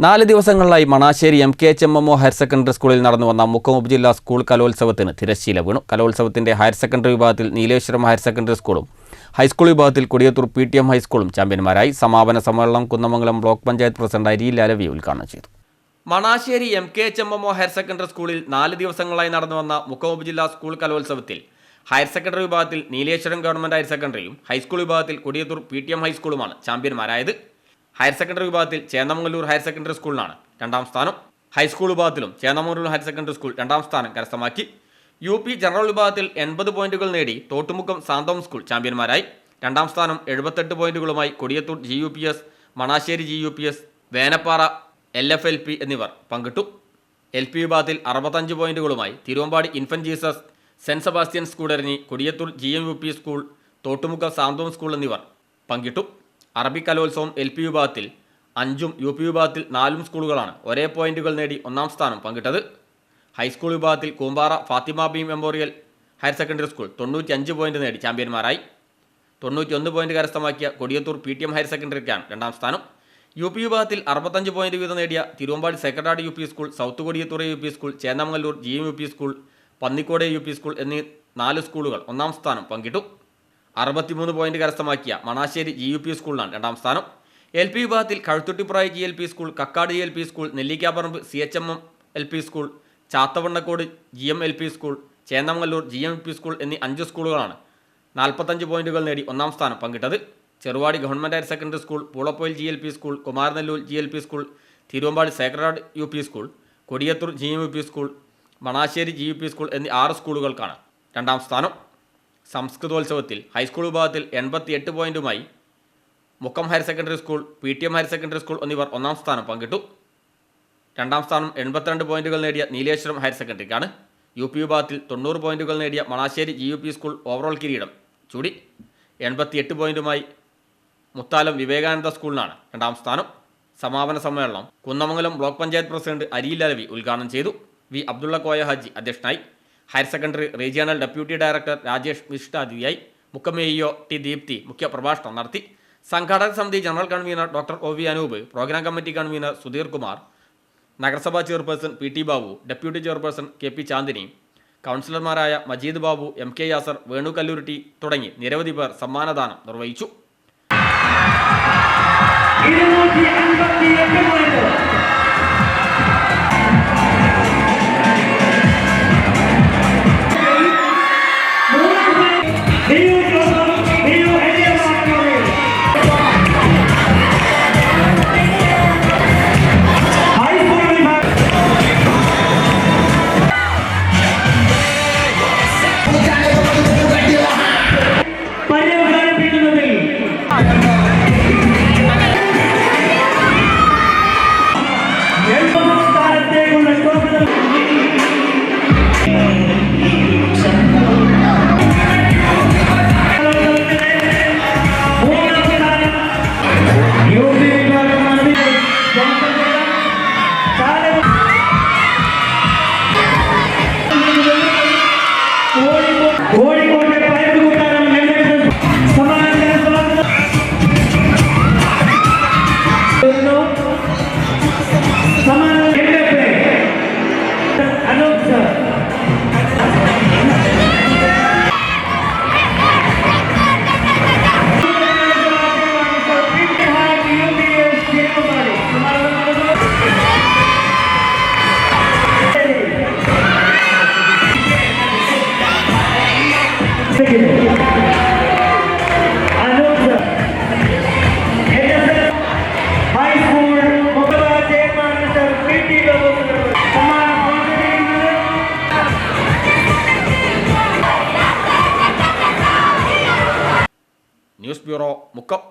4 ദിവസങ്ങളിലായി Manassery MKHMMO higher secondary സ്കൂളിൽ നടന്നുവന്ന മുക്കം ഉപജില്ലാ സ്കൂൾ കലോത്സവത്തിന് തിരശ്ശീല വീണു. കലോത്സവത്തിന്റെ ഹയർ സെക്കൻഡറി വിഭാഗത്തിൽ നീലേശ്വരം ഹയർ സെക്കൻഡറി സ്കൂളും ഹൈസ്കൂൾ വിഭാഗത്തിൽ കൊടിയത്തൂർ PTM ഹൈസ്കൂളും ചാമ്പ്യന്മാരായി. സമാപന സമ്മേളനം കുന്നമംഗലം ബ്ലോക്ക് പഞ്ചായത്ത് പ്രസിഡന്റ് അരിയിൽ അലവി ഉദ്ഘാടനം ചെയ്തു. മണാശ്ശേരി MKHMMO ഹയർ സെക്കൻഡറി സ്കൂളിൽ 4 ദിവസങ്ങളായി നടന്നുവന്ന മുക്കം ഉപജില്ലാ സ്കൂൾ കലോത്സവത്തിൽ ഹയർ സെക്കൻഡറി വിഭാഗത്തിൽ നീലേശ്വരം ഗവൺമെന്റ് ഹയർ സെക്കൻഡറിയും ഹൈസ്കൂൾ വിഭാഗത്തിൽ കൊടിയത്തൂർ PTM ഹൈസ്കൂളുമാണ് ചാമ്പ്യന്മാരായത്. ഹയർ സെക്കൻഡറി വിഭാഗത്തിൽ ചേന്നമംഗല്ലൂർ ഹയർ സെക്കൻഡറി സ്കൂളിനാണ് 2ാം സ്ഥാനം. ഹൈസ്കൂൾ വിഭാഗത്തിലും ചേന്നമംഗല്ലൂർ ഹയർ സെക്കൻഡറി സ്കൂൾ 2ാം സ്ഥാനം കരസ്ഥമാക്കി. UP ജനറൽ വിഭാഗത്തിൽ 80 പോയിന്റുകൾ നേടി തോട്ടുമുക്കം സാന്തോം സ്കൂൾ ചാമ്പ്യന്മാരായി. 2ാം സ്ഥാനം 78 പോയിന്റുകളുമായി Kodiyathur GUPS, Manassery GUPS, Venappara LFLP എന്നിവർ പങ്കിട്ടു. LP വിഭാഗത്തിൽ 65 പോയിന്റുകളുമായി Thiruvambady Infant Jesus, Saint Sebastian's Koodaranji, Kodiyathur GMUP school, Thottumukkam Santhome school എന്നിവർ പങ്കിട്ടു. അറബി കലോത്സവം LP വിഭാഗത്തിൽ 5ഉം UP വിഭാഗത്തിൽ 4ഉം സ്കൂളുകളാണ് ഒരേ പോയിന്റുകൾ നേടി 1ാം സ്ഥാനം പങ്കിട്ടത്. ഹൈസ്കൂൾ വിഭാഗത്തിൽ Koombara Fathima B memorial higher secondary school 95 point നേടി ചാമ്പ്യന്മാരായി. 91 പോയിന്റ് കരസ്ഥമാക്കിയ കൊടിയത്തൂർ PTM ഹയർ സെക്കൻഡറിക്കാണ് 2ാം സ്ഥാനം. UP വിഭാഗത്തിൽ 65 പോയിന്റ് വീതം നേടിയ Thiruvambady secretary UP school, south Kodiyathur UP school, Chennamangallur GMUP school, Pannikkode UP school എന്നീ 4 സ്കൂളുകൾ 1ാം സ്ഥാനം പങ്കിട്ടു. 63 പോയിന്റ് കരസ്ഥമാക്കിയ മണാശ്ശേരി GUP സ്കൂളിനാണ് 2ാം സ്ഥാനം. LP വിഭാഗത്തിൽ Kazhuthuttippurayi GLP school, Kakkad GLP school, Nellikkaparamba CHMM LP school, Chathavannakkode GMLP school, Chennamangallur GMP school എന്നീ 5 സ്കൂളുകളാണ് 45 പോയിന്റുകൾ നേടി 1ാം സ്ഥാനം പങ്കിട്ടത്. Cheruvadi government higher secondary school, Poolappoyil GLP school, Kumaranellur GLP school, Thiruvambady Sacred UP school, Kodiyathur GMUP school, Manassery GUP school എന്നീ 6 സ്കൂളുകൾക്കാണ് 2ാം സ്ഥാനം. സംസ്കൃതോത്സവത്തിൽ ഹൈസ്കൂൾ വിഭാഗത്തിൽ 88 പോയിന്റുമായി Mukkam higher secondary school, PTM higher secondary school എന്നിവർ 1ാം സ്ഥാനം പങ്കിട്ടു. 2ാം സ്ഥാനം 82 പോയിന്റുകൾ നേടിയ നീലേശ്വരം ഹയർ സെക്കൻഡറിക്കാണ്. UP വിഭാഗത്തിൽ 90 പോയിന്റുകൾ നേടിയ മണാശ്ശേരി GUP സ്കൂൾ ഓവറോൾ കിരീടം ചൂടി. 88 പോയിന്റുമായി മുത്താലം വിവേകാനന്ദ സ്കൂളിനാണ് 2ാം സ്ഥാനം. സമാപന സമ്മേളനം കുന്നമംഗലം ബ്ലോക്ക് പഞ്ചായത്ത് പ്രസിഡന്റ് അരിയിൽ അലവി ഉദ്ഘാടനം ചെയ്തു. V. അബ്ദുള്ള കോയ ഹാജി അധ്യക്ഷനായി. Higher secondary regional deputy director Rajesh വിശിഷ്ടാതിഥിയായി. Mukkam AEO T. ദീപ്തി മുഖ്യ പ്രഭാഷണം നടത്തി. സംഘാടക സമിതി general convener doctor OV Anoop, programme committee convener Sudheer Kumar, നഗരസഭാ chairperson PT Babu, deputy chairperson KP Chandini, കൗൺസിലർമാരായ മജീദ് ബാബു, MK യാസർ, വേണു കല്ലൂരിട്ടി തുടങ്ങി നിരവധി പേർ സമ്മാനദാനം നിർവഹിച്ചു. News bureau Mukkam.